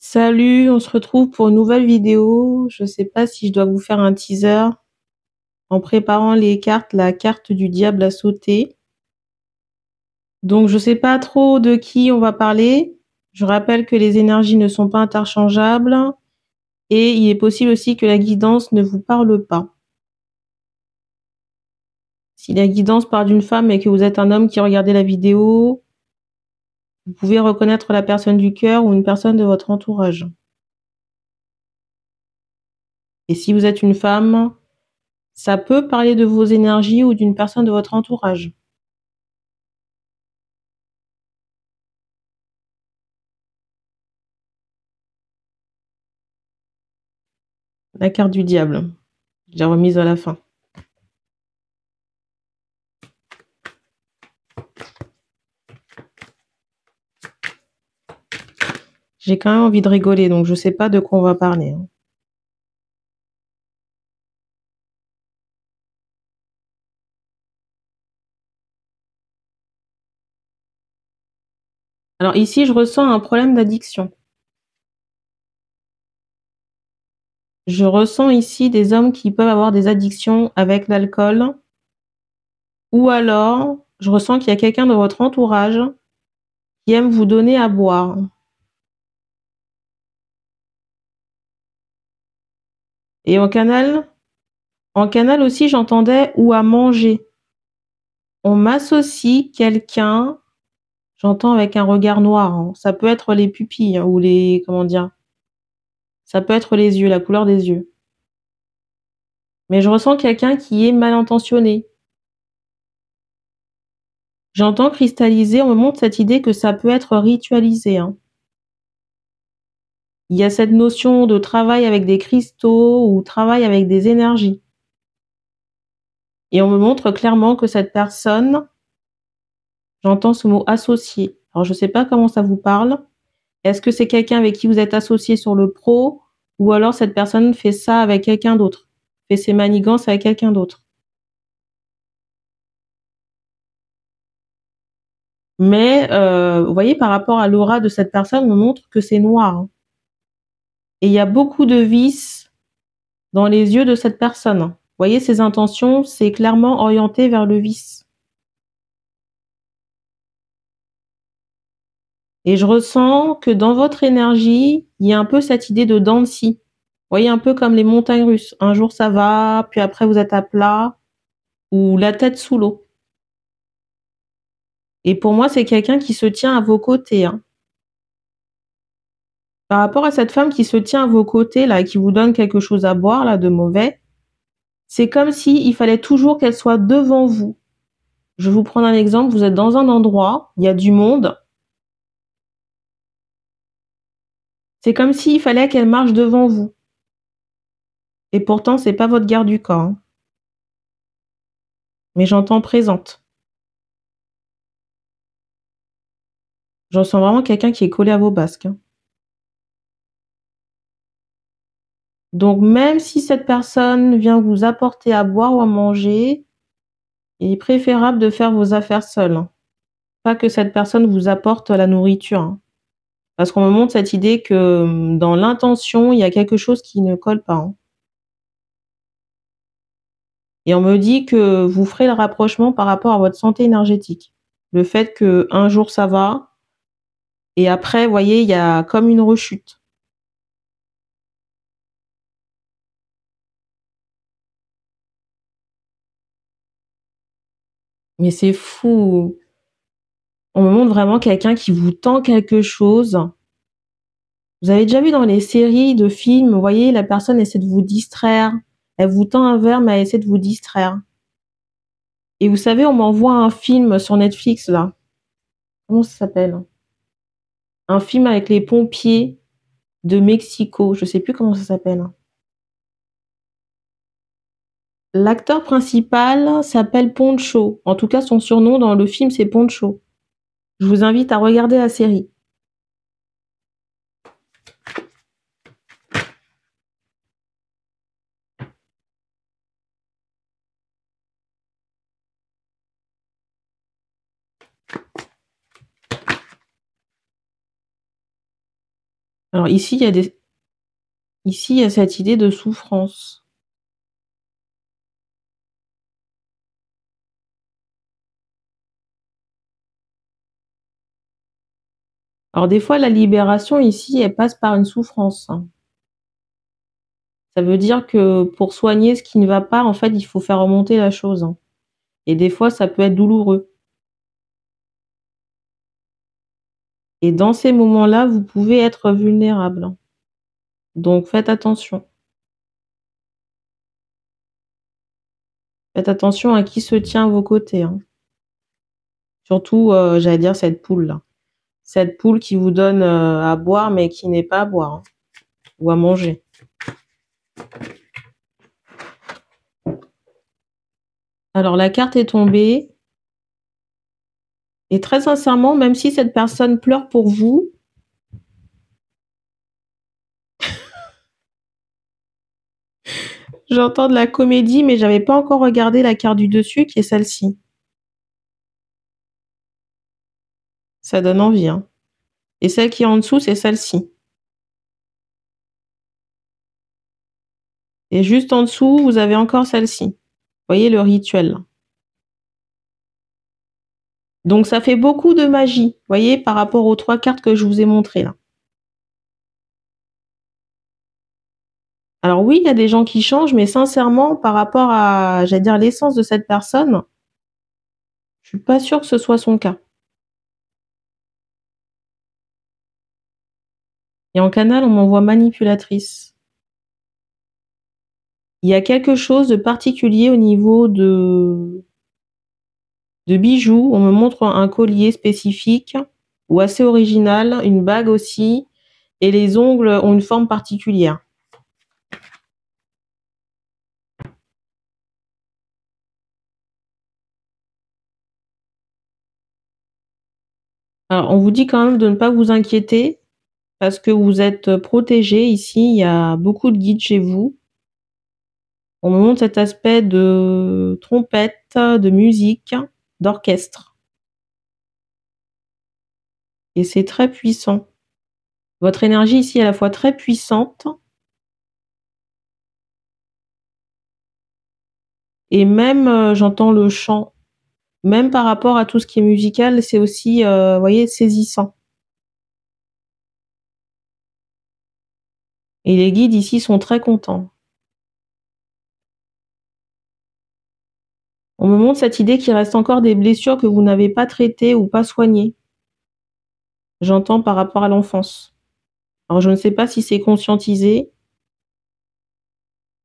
Salut, on se retrouve pour une nouvelle vidéo. Je sais pas si je dois vous faire un teaser en préparant les cartes, la carte du diable à sauter. Donc je sais pas trop de qui on va parler. Je rappelle que les énergies ne sont pas interchangeables et il est possible aussi que la guidance ne vous parle pas. Si la guidance parle d'une femme et que vous êtes un homme qui regardait la vidéo, vous pouvez reconnaître la personne du cœur ou une personne de votre entourage. Et si vous êtes une femme, ça peut parler de vos énergies ou d'une personne de votre entourage. La carte du diable. J'ai remise à la fin. J'ai quand même envie de rigoler, donc je sais pas de quoi on va parler. Alors ici, je ressens un problème d'addiction. Je ressens ici des hommes qui peuvent avoir des addictions avec l'alcool. Ou alors, je ressens qu'il y a quelqu'un de votre entourage qui aime vous donner à boire. Et en canal aussi, j'entendais ou à manger. On m'associe quelqu'un, j'entends avec un regard noir, hein. Ça peut être les pupilles, hein, ou les, comment dire, ça peut être les yeux, la couleur des yeux. Mais je ressens quelqu'un qui est mal intentionné. J'entends cristalliser, on me montre cette idée que ça peut être ritualisé, hein. Il y a cette notion de travail avec des cristaux ou travail avec des énergies. Et on me montre clairement que cette personne, j'entends ce mot associé. Alors je sais pas comment ça vous parle. Est-ce que c'est quelqu'un avec qui vous êtes associé sur le pro ou alors cette personne fait ça avec quelqu'un d'autre, fait ses manigances avec quelqu'un d'autre? Mais vous voyez, par rapport à l'aura de cette personne, on me montre que c'est noir, hein. Et il y a beaucoup de vices dans les yeux de cette personne. Vous voyez, ses intentions, c'est clairement orienté vers le vice. Et je ressens que dans votre énergie, il y a un peu cette idée de dents de scie. Vous voyez, un peu comme les montagnes russes. Un jour ça va, puis après vous êtes à plat ou la tête sous l'eau. Et pour moi, c'est quelqu'un qui se tient à vos côtés, hein. Par rapport à cette femme qui se tient à vos côtés, là, et qui vous donne quelque chose à boire, là, de mauvais, c'est comme si il fallait toujours qu'elle soit devant vous. Je vais vous prendre un exemple. Vous êtes dans un endroit, il y a du monde. C'est comme s'il fallait qu'elle marche devant vous. Et pourtant, c'est pas votre garde du corps, hein. Mais j'entends présente. Je ressens vraiment quelqu'un qui est collé à vos basques, hein. Donc même si cette personne vient vous apporter à boire ou à manger, il est préférable de faire vos affaires seul, hein. Pas que cette personne vous apporte la nourriture, hein. Parce qu'on me montre cette idée que dans l'intention, il y a quelque chose qui ne colle pas, hein. Et on me dit que vous ferez le rapprochement par rapport à votre santé énergétique. Le fait qu'un jour ça va et après, vous voyez, il y a comme une rechute. Mais c'est fou. On me montre vraiment quelqu'un qui vous tend quelque chose. Vous avez déjà vu dans les séries de films, vous voyez, la personne essaie de vous distraire. Elle vous tend un verre, mais elle essaie de vous distraire. Et vous savez, on m'envoie un film sur Netflix, là. Comment ça s'appelle? Un film avec les pompiers de Mexico. Je sais plus comment ça s'appelle. L'acteur principal s'appelle Poncho. En tout cas, son surnom dans le film, c'est Poncho. Je vous invite à regarder la série. Alors ici, il y a cette idée de souffrance. Alors des fois, la libération ici, elle passe par une souffrance, hein. Ça veut dire que pour soigner ce qui ne va pas, en fait, il faut faire remonter la chose, hein. Et des fois, ça peut être douloureux. Et dans ces moments-là, vous pouvez être vulnérable, hein. Donc faites attention. Faites attention à qui se tient à vos côtés, hein. Surtout, j'allais dire cette poule-là. Cette poule qui vous donne à boire, mais qui n'est pas à boire, hein, ou à manger. Alors la carte est tombée. Et très sincèrement, même si cette personne pleure pour vous, j'entends de la comédie, mais j'avais pas encore regardé la carte du dessus, qui est celle-ci. Ça donne envie, hein. Et celle qui est en dessous, c'est celle-ci. Et juste en dessous, vous avez encore celle-ci. Vous voyez le rituel, là. Donc ça fait beaucoup de magie, vous voyez, par rapport aux 3 cartes que je vous ai montrées là. Alors oui, il y a des gens qui changent, mais sincèrement, par rapport à, j'allais dire, l'essence de cette personne, je suis pas sûre que ce soit son cas. Et en canal, on m'envoie manipulatrice. Il y a quelque chose de particulier au niveau de bijoux. On me montre un collier spécifique ou assez original, une bague aussi, et les ongles ont une forme particulière. Alors, on vous dit quand même de ne pas vous inquiéter parce que vous êtes protégé ici. Il y a beaucoup de guides chez vous. On me montre cet aspect de trompette, de musique, d'orchestre. Et c'est très puissant. Votre énergie ici est à la fois très puissante et même, j'entends le chant. Même par rapport à tout ce qui est musical, c'est aussi, vous voyez, saisissant. Et les guides ici sont très contents. On me montre cette idée qu'il reste encore des blessures que vous n'avez pas traitées ou pas soignées. J'entends par rapport à l'enfance. Alors je ne sais pas si c'est conscientisé,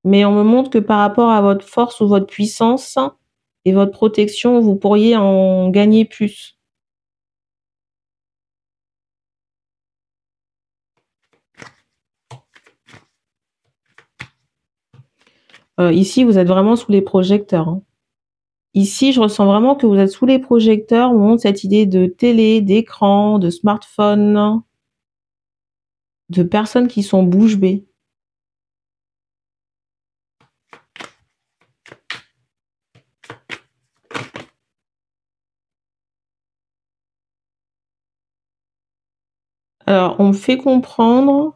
mais on me montre que par rapport à votre force ou votre puissance et votre protection, vous pourriez en gagner plus. Ici, vous êtes vraiment sous les projecteurs, hein. Ici, je ressens vraiment que vous êtes sous les projecteurs. On me montre cette idée de télé, d'écran, de smartphone, de personnes qui sont bouche bée. Alors, on me fait comprendre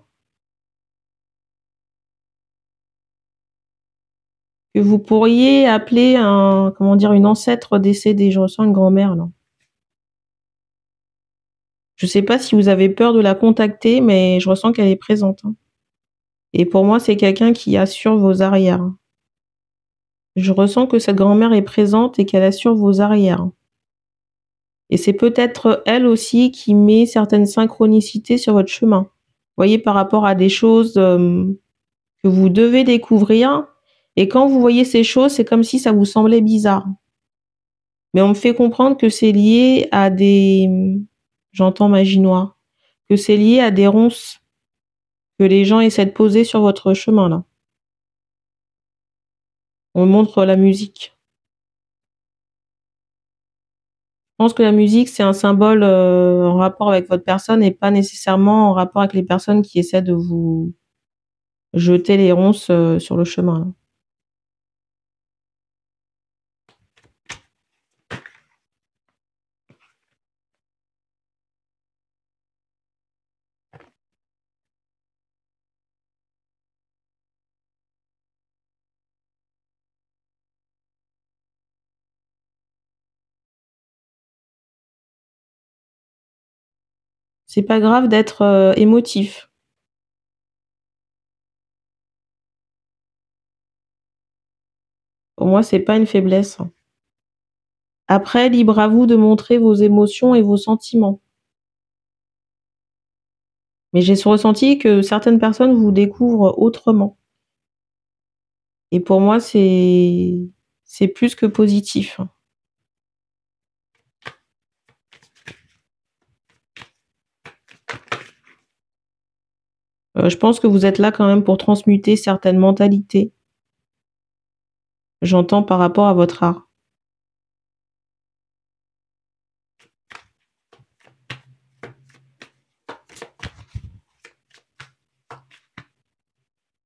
que vous pourriez appeler comment dire, une ancêtre décédée. Je ressens une grand-mère là. Je ne sais pas si vous avez peur de la contacter, mais je ressens qu'elle est présente, hein. Et pour moi, c'est quelqu'un qui assure vos arrières. Je ressens que cette grand-mère est présente et qu'elle assure vos arrières. Et c'est peut-être elle aussi qui met certaines synchronicités sur votre chemin. Vous voyez, par rapport à des choses que vous devez découvrir. Et quand vous voyez ces choses, c'est comme si ça vous semblait bizarre. Mais on me fait comprendre que c'est lié à j'entends magie noire, que c'est lié à des ronces que les gens essaient de poser sur votre chemin, là. On me montre la musique. Je pense que la musique, c'est un symbole en rapport avec votre personne et pas nécessairement en rapport avec les personnes qui essaient de vous jeter les ronces sur le chemin, là. C'est pas grave d'être, émotif. Pour moi, c'est pas une faiblesse. Après, libre à vous de montrer vos émotions et vos sentiments. Mais j'ai ce ressenti que certaines personnes vous découvrent autrement et pour moi, c'est plus que positif. Je pense que vous êtes là quand même pour transmuter certaines mentalités. J'entends par rapport à votre art.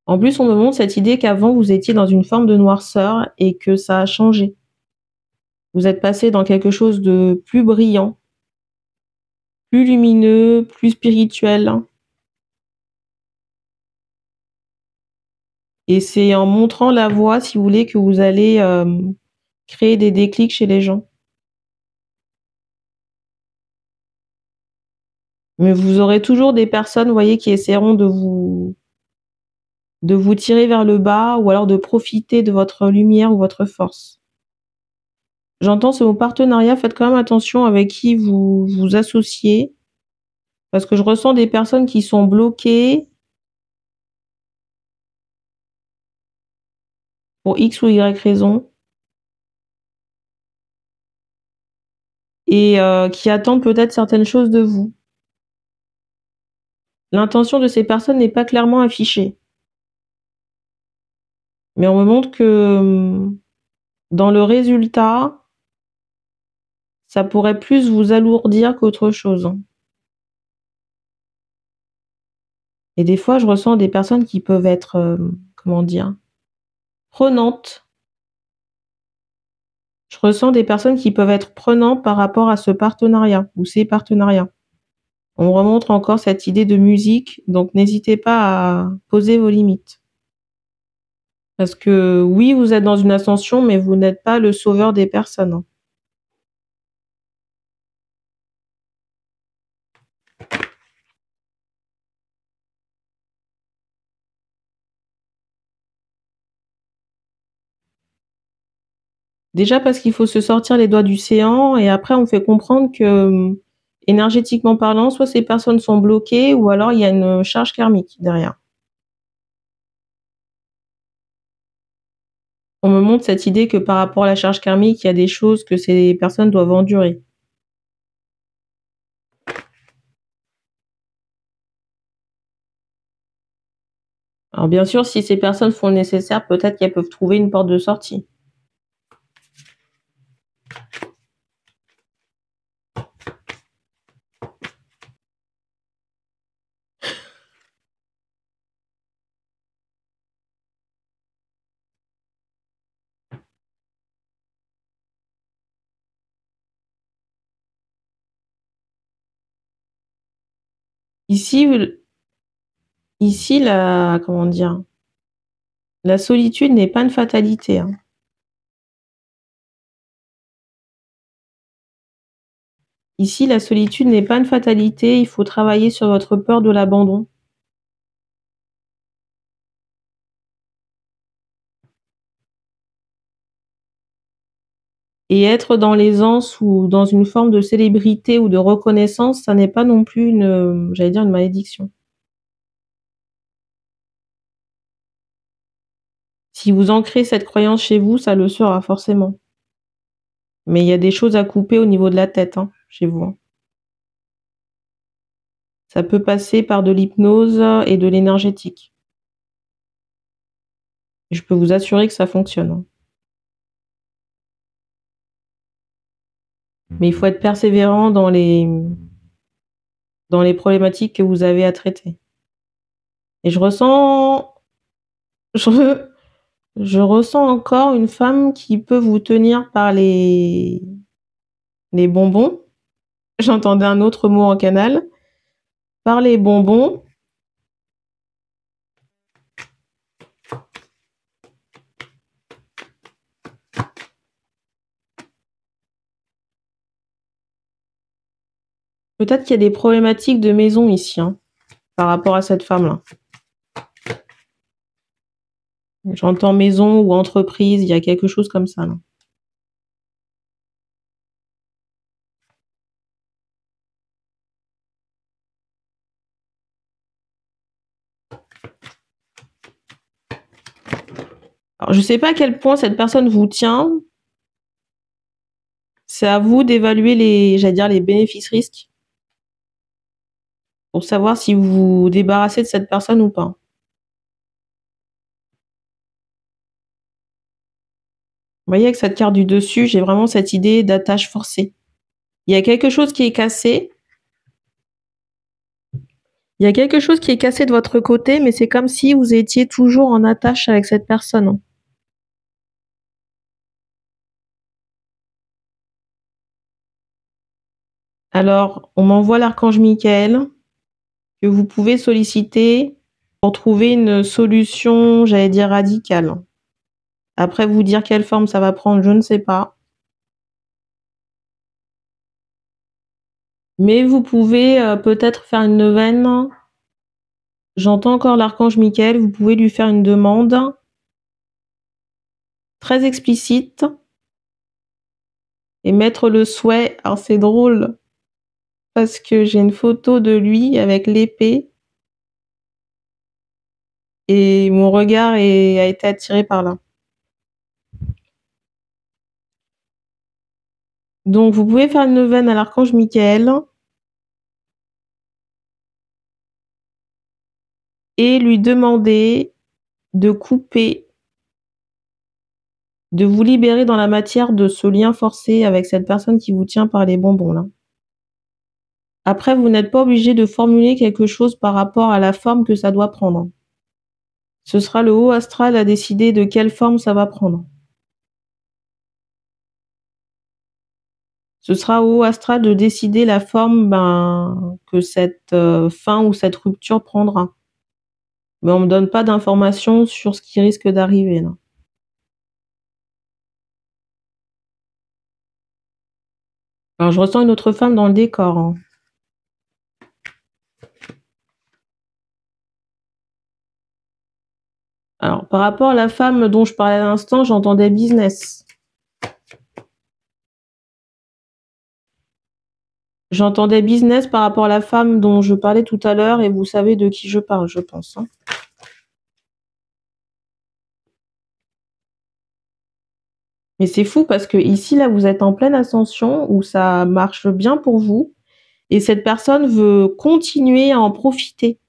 En plus, on me montre cette idée qu'avant vous étiez dans une forme de noirceur et que ça a changé. Vous êtes passé dans quelque chose de plus brillant, plus lumineux, plus spirituel. Et c'est en montrant la voie, si vous voulez, que vous allez créer des déclics chez les gens. Mais vous aurez toujours des personnes, vous voyez, qui essaieront de vous tirer vers le bas ou alors de profiter de votre lumière ou votre force. J'entends ce mot partenariat, faites quand même attention avec qui vous vous associez, parce que je ressens des personnes qui sont bloquées pour X ou Y raison et qui attendent peut-être certaines choses de vous. L'intention de ces personnes n'est pas clairement affichée. Mais on me montre que dans le résultat, ça pourrait plus vous alourdir qu'autre chose. Et des fois, je ressens des personnes qui peuvent être, comment dire? Prenantes. Je ressens des personnes qui peuvent être prenantes par rapport à ce partenariat ou ces partenariats. On me remontre encore cette idée de musique, donc n'hésitez pas à poser vos limites. Parce que oui, vous êtes dans une ascension, mais vous n'êtes pas le sauveur des personnes, hein. Déjà parce qu'il faut se sortir les doigts du séant et après on me fait comprendre que, énergétiquement parlant, soit ces personnes sont bloquées ou alors il y a une charge karmique derrière. On me montre cette idée que par rapport à la charge karmique, il y a des choses que ces personnes doivent endurer. Alors bien sûr, si ces personnes font le nécessaire, peut-être qu'elles peuvent trouver une porte de sortie. Ici, ici la comment dire? La solitude n'est pas une fatalité, hein. Ici, la solitude n'est pas une fatalité, il faut travailler sur votre peur de l'abandon. Et être dans l'aisance ou dans une forme de célébrité ou de reconnaissance, ça n'est pas non plus une, j'allais dire une malédiction. Si vous ancrez cette croyance chez vous, ça le sera forcément. Mais il y a des choses à couper au niveau de la tête, hein, chez vous, hein. Ça peut passer par de l'hypnose et de l'énergétique. Je peux vous assurer que ça fonctionne, hein. Mais il faut être persévérant dans les problématiques que vous avez à traiter. Et je je ressens encore une femme qui peut vous tenir par les bonbons. J'entendais un autre mot en canal. Par les bonbons Peut-être qu'il y a des problématiques de maison ici, hein, par rapport à cette femme-là. J'entends maison ou entreprise, il y a quelque chose comme ça, là. Alors, je sais pas à quel point cette personne vous tient. C'est à vous d'évaluer j'allais dire, les bénéfices-risques pour savoir si vous vous débarrassez de cette personne ou pas. Vous voyez, avec cette carte du dessus, j'ai vraiment cette idée d'attache forcée. Il y a quelque chose qui est cassé. Il y a quelque chose qui est cassé de votre côté, mais c'est comme si vous étiez toujours en attache avec cette personne. Alors, on m'envoie l'archange Michael que vous pouvez solliciter pour trouver une solution, j'allais dire radicale. Après, vous dire quelle forme ça va prendre, je ne sais pas. Mais vous pouvez peut-être faire une neuvaine. J'entends encore l'archange Michael, vous pouvez lui faire une demande très explicite et mettre le souhait. Alors c'est drôle parce que j'ai une photo de lui avec l'épée et mon regard a été attiré par là. Donc vous pouvez faire une neuvaine à l'archange Michael et lui demander de couper, de vous libérer dans la matière de ce lien forcé avec cette personne qui vous tient par les bonbons là. Après, vous n'êtes pas obligé de formuler quelque chose par rapport à la forme que ça doit prendre. Ce sera le haut astral à décider de quelle forme ça va prendre. Ce sera au haut astral de décider la forme que cette fin ou cette rupture prendra. Mais on me donne pas d'informations sur ce qui risque d'arriver là. Alors je ressens une autre femme dans le décor, hein. Alors par rapport à la femme dont je parlais à l'instant, j'entendais business. J'entendais business par rapport à la femme dont je parlais tout à l'heure et vous savez de qui je parle, je pense, hein. Mais c'est fou parce que ici, là, vous êtes en pleine ascension où ça marche bien pour vous et cette personne veut continuer à en profiter.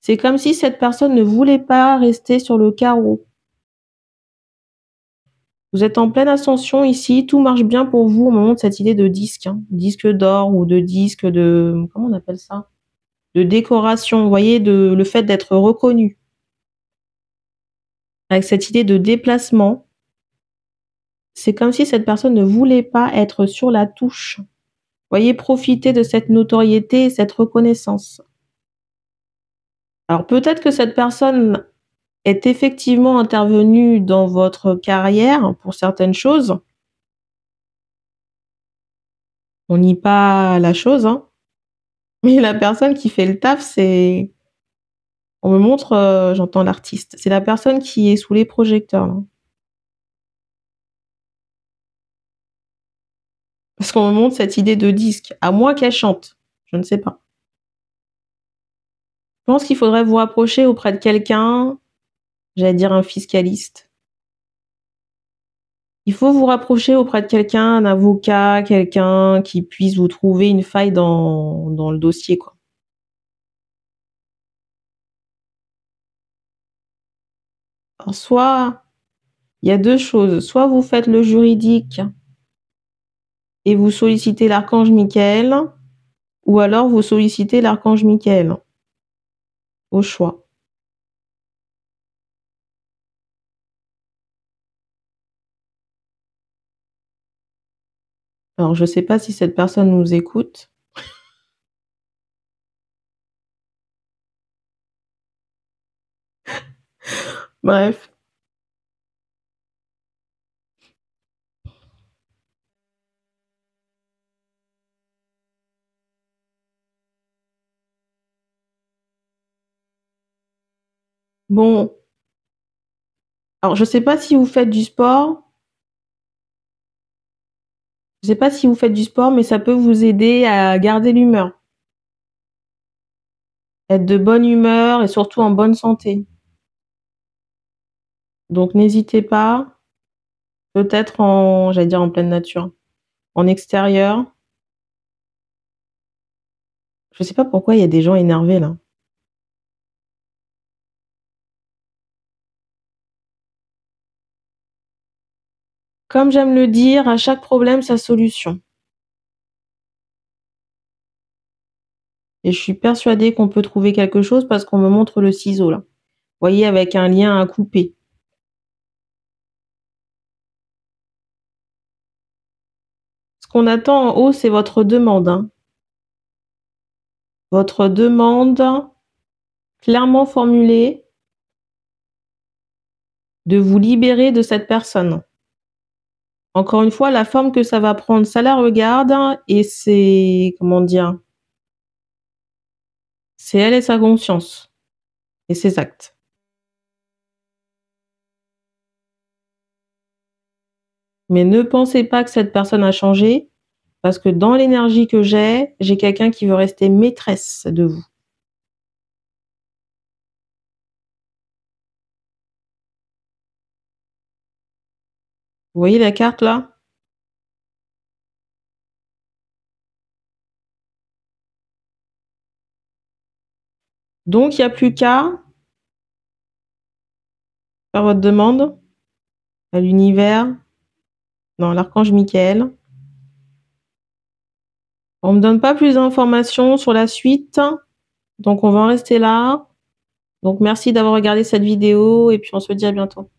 C'est comme si cette personne ne voulait pas rester sur le carreau. Vous êtes en pleine ascension ici, tout marche bien pour vous au moment de cette idée de disque, hein, disque d'or ou de disque de, comment on appelle ça? De décoration, vous voyez, le fait d'être reconnu. Avec cette idée de déplacement, c'est comme si cette personne ne voulait pas être sur la touche. Vous voyez, profiter de cette notoriété et cette reconnaissance. Alors peut-être que cette personne est effectivement intervenue dans votre carrière pour certaines choses. On nie pas la chose, hein. Mais la personne qui fait le taf, c'est on me montre, j'entends l'artiste. C'est la personne qui est sous les projecteurs, là. Parce qu'on me montre cette idée de disque, à moins qu'elle chante, je ne sais pas. Je pense qu'il faudrait vous rapprocher auprès de quelqu'un, j'allais dire un fiscaliste. Il faut vous rapprocher auprès de quelqu'un, un avocat, quelqu'un qui puisse vous trouver une faille dans le dossier, quoi. Alors soit il y a 2 choses, soit vous faites le juridique et vous sollicitez l'archange Michael, ou alors vous sollicitez l'archange Michael, au choix. Alors je sais pas si cette personne nous écoute. Bref. Bon, alors je sais pas si vous faites du sport. Je sais pas si vous faites du sport, mais ça peut vous aider à garder l'humeur. Être de bonne humeur et surtout en bonne santé. Donc n'hésitez pas, peut-être j'allais dire en pleine nature, en extérieur. Je sais pas pourquoi il y a des gens énervés là. Comme j'aime le dire, à chaque problème sa solution. Et je suis persuadée qu'on peut trouver quelque chose parce qu'on me montre le ciseau là. Vous voyez, avec un lien à couper. Ce qu'on attend en haut, c'est votre demande, hein. Votre demande clairement formulée de vous libérer de cette personne. Encore une fois, la forme que ça va prendre, ça la regarde et c'est, comment dire, c'est elle et sa conscience et ses actes. Mais ne pensez pas que cette personne a changé parce que dans l'énergie que j'ai quelqu'un qui veut rester maîtresse de vous. Vous voyez la carte là? Donc il n'y a plus qu'à faire votre demande à l'univers, non, l'archange Michael. On me donne pas plus d'informations sur la suite, donc on va en rester là. Donc merci d'avoir regardé cette vidéo et puis on se dit à bientôt.